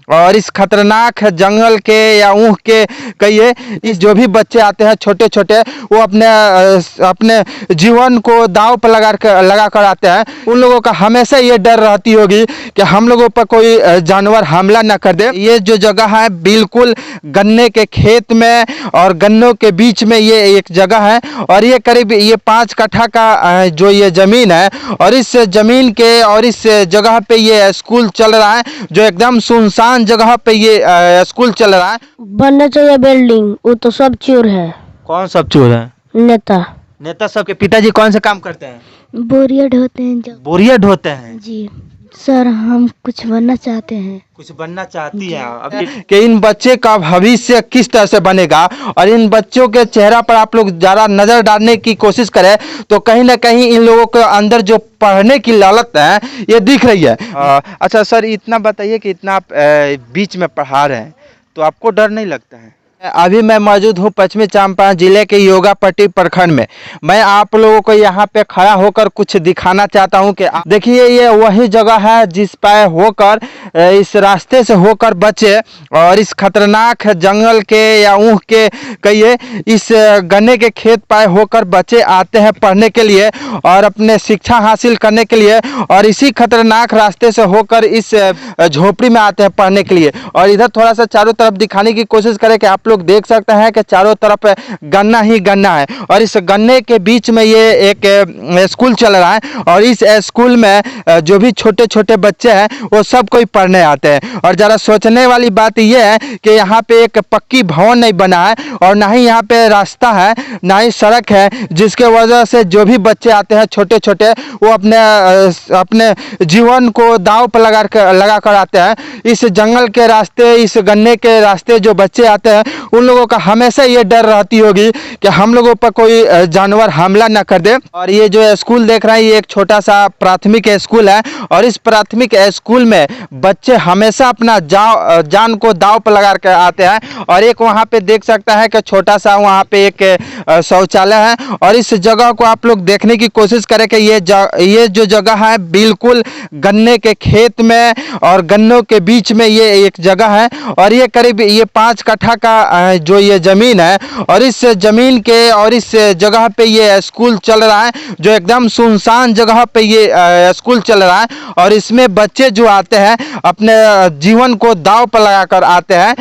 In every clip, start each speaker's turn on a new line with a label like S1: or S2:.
S1: और इस खतरनाक जंगल के या ऊँट के कहिए, इस जो भी बच्चे आते हैं छोटे छोटे, वो अपने जीवन को दांव पर लगा कर आते हैं। उन लोगों का हमेशा ये डर रहती होगी कि हम लोगों पर कोई जानवर हमला न कर दे। ये जो जगह है बिल्कुल गन्ने के खेत में और गन्नों के बीच में ये एक जगह है, और ये करीब ये 5 कट्ठा का जो ये ज़मीन है, और इस ज़मीन के और इस जगह पे ये स्कूल चल रहा है, जो एकदम सुनसान जगह पे ये स्कूल चल रहा है।
S2: बनना चाहिए बिल्डिंग, वो तो सब चोर है।
S1: कौन सब चोर है?
S2: नेता
S1: नेता सबके पिताजी कौन से काम करते हैं?
S2: बोरिया ढोते हैं जब।
S1: बोरिया ढोते हैं
S2: जी सर, हम कुछ बनना चाहते हैं।
S1: कुछ बनना चाहती है अभी कि इन बच्चे का भविष्य किस तरह से बनेगा, और इन बच्चों के चेहरा पर आप लोग ज़्यादा नज़र डालने की कोशिश करें तो कहीं ना कहीं इन लोगों के अंदर जो पढ़ने की लालच है ये दिख रही है। अच्छा सर, इतना बताइए कि इतना आप बीच में पढ़ा रहे हैं तो आपको डर नहीं लगता है? अभी मैं मौजूद हूँ पश्चिमी चंपारण जिले के योगापट्टी प्रखंड में। मैं आप लोगों को यहाँ पे खड़ा होकर कुछ दिखाना चाहता हूँ कि देखिए ये वही जगह है जिस पर होकर इस रास्ते से होकर बच्चे और इस खतरनाक जंगल के या ऊँट के कहिए, इस गन्ने के खेत पर होकर बच्चे आते हैं पढ़ने के लिए और अपने शिक्षा हासिल करने के लिए, और इसी खतरनाक रास्ते से होकर इस झोपड़ी में आते हैं पढ़ने के लिए। और इधर थोड़ा सा चारों तरफ दिखाने की कोशिश करें कि आप लोग देख सकते हैं कि चारों तरफ गन्ना ही गन्ना है, और इस गन्ने के बीच में ये एक स्कूल चल रहा है, और इस स्कूल में जो भी छोटे छोटे बच्चे हैं वो सब कोई पढ़ने आते हैं। और ज़रा सोचने वाली बात यह है कि यहाँ पे एक पक्की भवन नहीं बना है, और ना ही यहाँ पे रास्ता है, ना ही सड़क है, जिसके वजह से जो भी बच्चे आते हैं छोटे छोटे वो अपने जीवन को दांव पर लगा कर आते हैं। इस जंगल के रास्ते, इस गन्ने के रास्ते जो बच्चे आते हैं उन लोगों का हमेशा ये डर रहती होगी कि हम लोगों पर कोई जानवर हमला न कर दे। और ये जो स्कूल देख रहे हैं ये एक छोटा सा प्राथमिक स्कूल है, और इस प्राथमिक स्कूल में बच्चे हमेशा अपना जान को दांव पर लगा कर आते हैं। और एक वहाँ पे देख सकता है कि छोटा सा वहाँ पे एक शौचालय है, और इस जगह को आप लोग देखने की कोशिश करें कि ये जो जगह है बिल्कुल गन्ने के खेत में और गन्नों के बीच में ये एक जगह है, और ये करीब ये 5 कट्ठा का जो ये ज़मीन है, और इस ज़मीन के और इस जगह पे ये स्कूल चल रहा है, जो एकदम सुनसान जगह पे ये स्कूल चल रहा है। और इसमें बच्चे जो आते हैं अपने जीवन को दांव पर लगाकर आते हैं,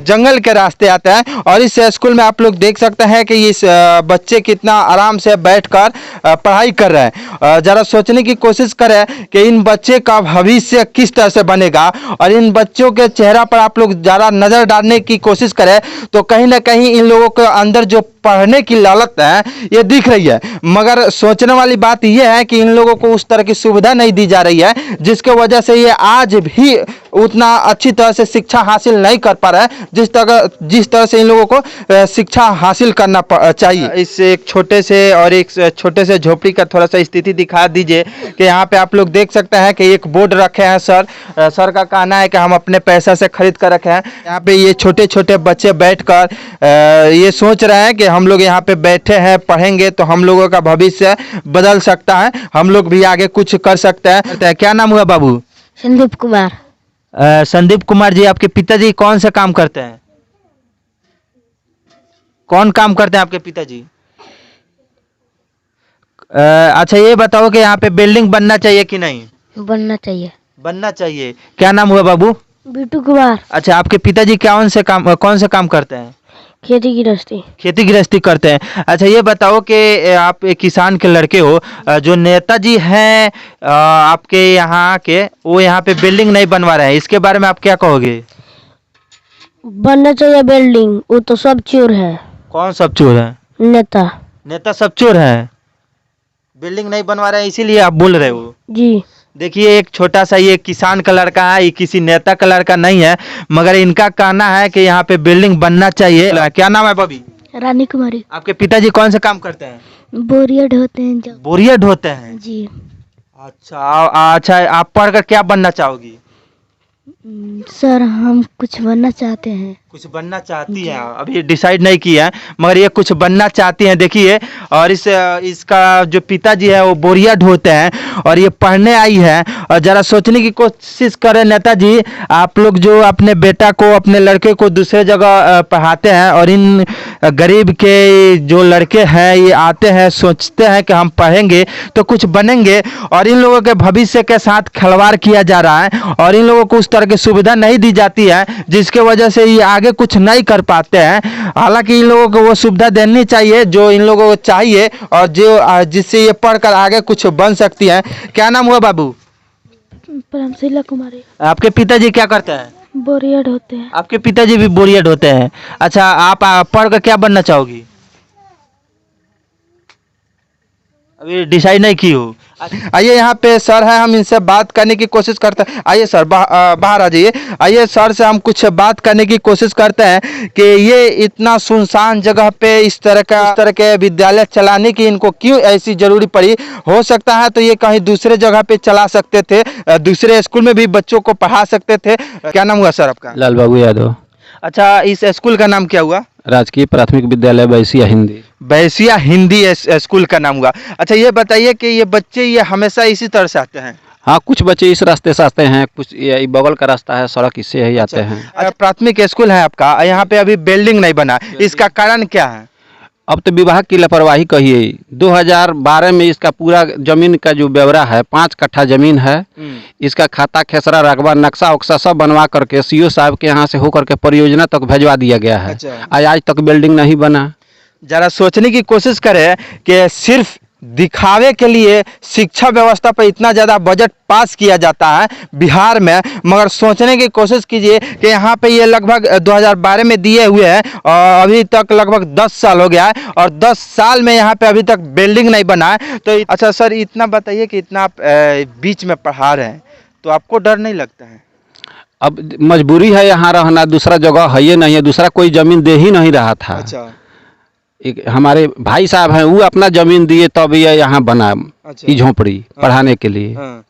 S1: जंगल के रास्ते आते हैं। और इस स्कूल में आप लोग देख सकते हैं कि इस बच्चे कितना आराम से बैठकर पढ़ाई कर रहे हैं। ज़रा सोचने की कोशिश करें कि इन बच्चे का भविष्य किस तरह से बनेगा, और इन बच्चों के चेहरा पर आप लोग ज़्यादा नज़र डालने की कोशिश करें तो कहीं ना कहीं इन लोगों के अंदर जो पढ़ने की लालच है ये दिख रही है। मगर सोचने वाली बात यह है कि इन लोगों को उस तरह की सुविधा नहीं दी जा रही है, जिसके वजह से ये आज भी उतना अच्छी तरह से शिक्षा हासिल नहीं कर पा रहा है जिस तरह से इन लोगों को शिक्षा हासिल करना चाहिए। इस एक छोटे से और एक छोटे से झोपड़ी का थोड़ा सा स्थिति दिखा दीजिए कि यहाँ पे आप लोग देख सकते हैं कि एक बोर्ड रखे हैं। सर का कहना है कि हम अपने पैसा से खरीद कर रखे हैं। यहाँ पे ये छोटे छोटे बच्चे बैठकर ये सोच रहे हैं कि हम लोग यहाँ पे बैठे हैं पढ़ेंगे तो हम लोगों का भविष्य बदल सकता है, हम लोग भी आगे कुछ कर सकते हैं। क्या नाम हुआ बाबू?
S2: संदीप कुमार।
S1: संदीप कुमार जी, आपके पिताजी कौन सा काम करते हैं? कौन काम करते हैं आपके पिताजी? अच्छा ये बताओ कि यहाँ पे बिल्डिंग बनना चाहिए कि नहीं?
S2: बनना चाहिए।
S1: बनना चाहिए। क्या नाम हुआ बाबू?
S2: बिट्टू कुमार।
S1: अच्छा, आपके पिताजी कौन से काम करते हैं?
S2: खेती गृहस्थी।
S1: खेती गृहस्थी करते हैं। अच्छा ये बताओ कि आप एक किसान के लड़के हो, जो नेताजी हैं आपके यहाँ के, वो यहाँ पे बिल्डिंग नहीं बनवा रहे हैं, इसके बारे में आप क्या कहोगे?
S2: बनना चाहिए बिल्डिंग, वो तो सब चोर है।
S1: कौन सब चोर है?
S2: नेता
S1: सब चोर है, बिल्डिंग नहीं बनवा रहे हैं इसीलिए आप बोल रहे हो?
S2: जी।
S1: देखिए एक छोटा सा ये किसान का लड़का है, ये किसी नेता का लड़का नहीं है, मगर इनका कहना है कि यहाँ पे बिल्डिंग बनना चाहिए। क्या नाम है बबी?
S2: रानी कुमारी।
S1: आपके पिताजी कौन से काम करते हैं?
S2: बोरिया ढोते हैं जब।
S1: बोरिया ढोते हैं?
S2: जी।
S1: अच्छा, अच्छा आप पढ़कर क्या बनना चाहोगी?
S2: सर हम कुछ बनना चाहते हैं।
S1: कुछ बनना चाहती हैं, अभी डिसाइड नहीं किया है, मगर ये कुछ बनना चाहती हैं। देखिए, और इसका जो पिताजी है वो बोरिया ढोते हैं और ये पढ़ने आई है। और जरा सोचने की कोशिश करें नेताजी, आप लोग जो अपने बेटा को, अपने लड़के को दूसरे जगह पढ़ाते हैं और इन गरीब के जो लड़के हैं ये आते हैं, सोचते हैं कि हम पढ़ेंगे तो कुछ बनेंगे, और इन लोगों के भविष्य के साथ खिलवाड़ किया जा रहा है और इन लोगों को उस तरह की सुविधा नहीं दी जाती है जिसके वजह से ये आगे कुछ नहीं कर पाते हैं। हालांकि इन लोगों को वो सुविधा देनी चाहिए जो इन लोगों को चाहिए और जो जिससे ये पढ़कर आगे कुछ बन सकती हैं। क्या नाम हुआ बाबू?
S2: परमशिला कुमारी।
S1: आपके पिताजी क्या करते हैं?
S2: बोरिया ढोते हैं।
S1: आपके पिताजी भी बोरिया ढोते हैं। अच्छा, आप पढ़कर क्या बनना चाहोगी? अभी डिसाइड नहीं की हो। आइए, यहाँ पे सर है, हम इनसे बात करने की कोशिश करते हैं। आइए सर, बाहर आ जाइए। आइए सर से हम कुछ बात करने की कोशिश करते हैं कि ये इतना सुनसान जगह पे इस तरह के विद्यालय चलाने की इनको क्यों ऐसी जरूरी पड़ी। हो सकता है तो ये कहीं दूसरे जगह पे चला सकते थे, दूसरे स्कूल में भी बच्चों को पढ़ा सकते थे। क्या नाम हुआ सर आपका?
S3: लाल बाबू यादव।
S1: अच्छा, इस स्कूल का नाम क्या हुआ?
S3: राजकीय प्राथमिक विद्यालय बैसिया हिंदी।
S1: बैसिया हिंदी स्कूल का नाम हुआ। अच्छा, ये बताइए कि ये बच्चे ये हमेशा इसी तरह से आते हैं?
S3: हाँ, कुछ बच्चे इस रास्ते से आते हैं, कुछ ये बगल का रास्ता है, सड़क इससे ही आते हैं।
S1: अच्छा, प्राथमिक स्कूल है आपका, यहाँ पे अभी बिल्डिंग नहीं बना, इसका कारण क्या है?
S3: अब तो विभाग की लापरवाही कहिए। 2012 में इसका पूरा जमीन का जो ब्यौरा है, 5 कट्ठा जमीन है, इसका खाता खेसरा रकबा नक्शा उक्सा सब बनवा करके सीओ साहब के यहाँ से होकर के परियोजना तक भेजवा दिया गया है।
S1: अच्छा।
S3: आज तक बिल्डिंग नहीं बना।
S1: जरा सोचने की कोशिश करें कि सिर्फ दिखावे के लिए शिक्षा व्यवस्था पर इतना ज़्यादा बजट पास किया जाता है बिहार में, मगर सोचने की कोशिश कीजिए कि यहाँ पे ये लगभग 2012 में दिए हुए हैं और अभी तक लगभग 10 साल हो गया है और 10 साल में यहाँ पे अभी तक बिल्डिंग नहीं बना है। तो अच्छा सर, इतना बताइए कि इतना आप बीच में पढ़ा रहे हैं तो आपको डर नहीं लगता है?
S3: अब मजबूरी है यहाँ रहना, दूसरा जगह है ये नहीं है, दूसरा कोई जमीन दे ही नहीं रहा था।
S1: अच्छा।
S3: एक हमारे भाई साहब हैं, वो अपना जमीन दिए तब ये यहाँ बना ये झोपड़ी पढ़ाने के लिए।
S1: हाँ।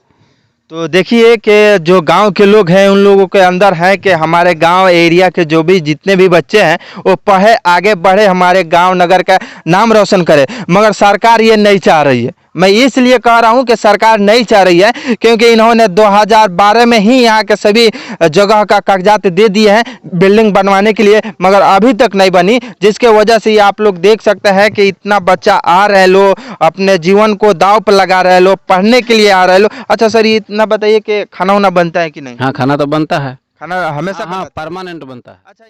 S1: तो देखिए कि जो गांव के लोग हैं उन लोगों के अंदर है कि हमारे गांव एरिया के जो भी जितने भी बच्चे हैं वो पढ़े, आगे बढ़े, हमारे गांव नगर का नाम रोशन करे, मगर सरकार ये नहीं चाह रही है। मैं इसलिए कह रहा हूं कि सरकार नहीं चाह रही है क्योंकि इन्होंने 2012 में ही यहाँ के सभी जगह का कागजात दे दिए हैं बिल्डिंग बनवाने के लिए, मगर अभी तक नहीं बनी, जिसके वजह से ये आप लोग देख सकते हैं कि इतना बच्चा आ रहे लो, अपने जीवन को दांव पर लगा रहे लो, पढ़ने के लिए आ रहे लो। अच्छा सर, ये इतना बताइए कि खाना वाना बनता है कि नहीं?
S3: हाँ, खाना तो बनता है,
S1: खाना हमेशा
S3: हाँ, परमानेंट बनता है।
S1: अच्छा।